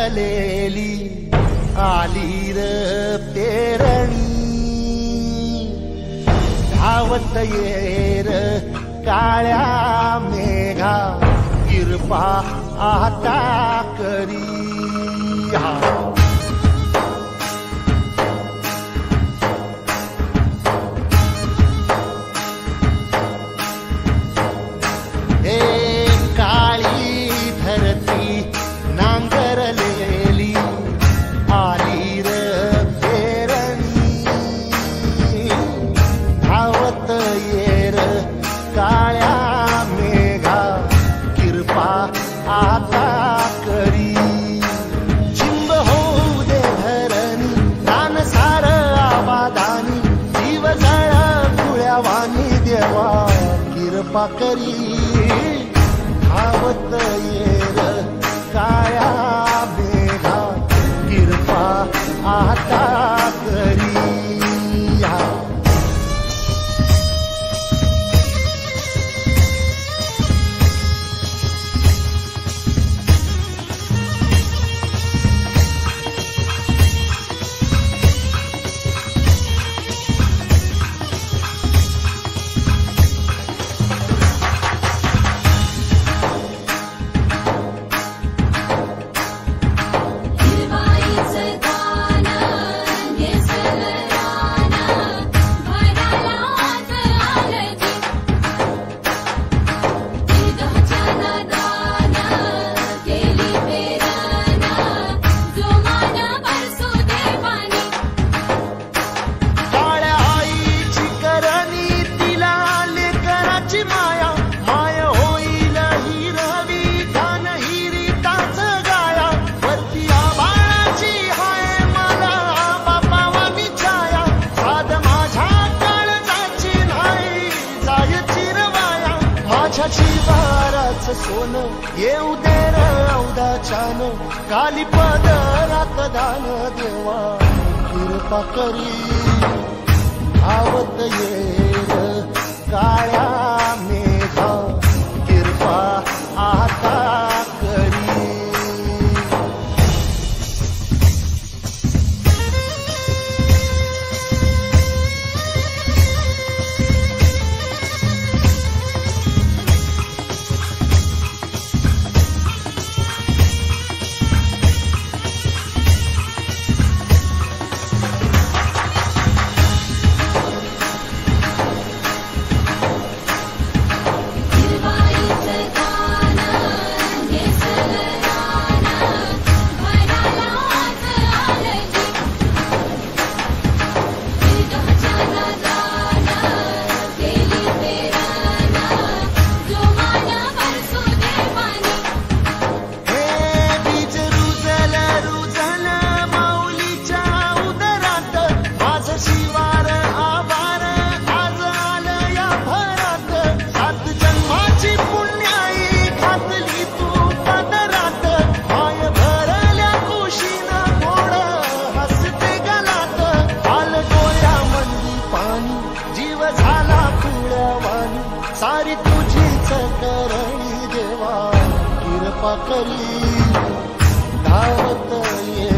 नांगरलेली आली र पेरणी धावत येर काळ्या मेघा कृपा आता करी आता करी चिंब होऊ दे धरणी दान सार आबादानी जीव जळ कुळ्यावानी देवा कृपा करी धावत येर काळ्या मेघा कृपा आता करी शिवाराच सोन येऊ दे रौदाच्यान काली पदरात दान देवा कृपा करी धावत येर काळ्या मेघा कृपा आता करी सारी तुझीच करणी देवा कृपा करी धावत ये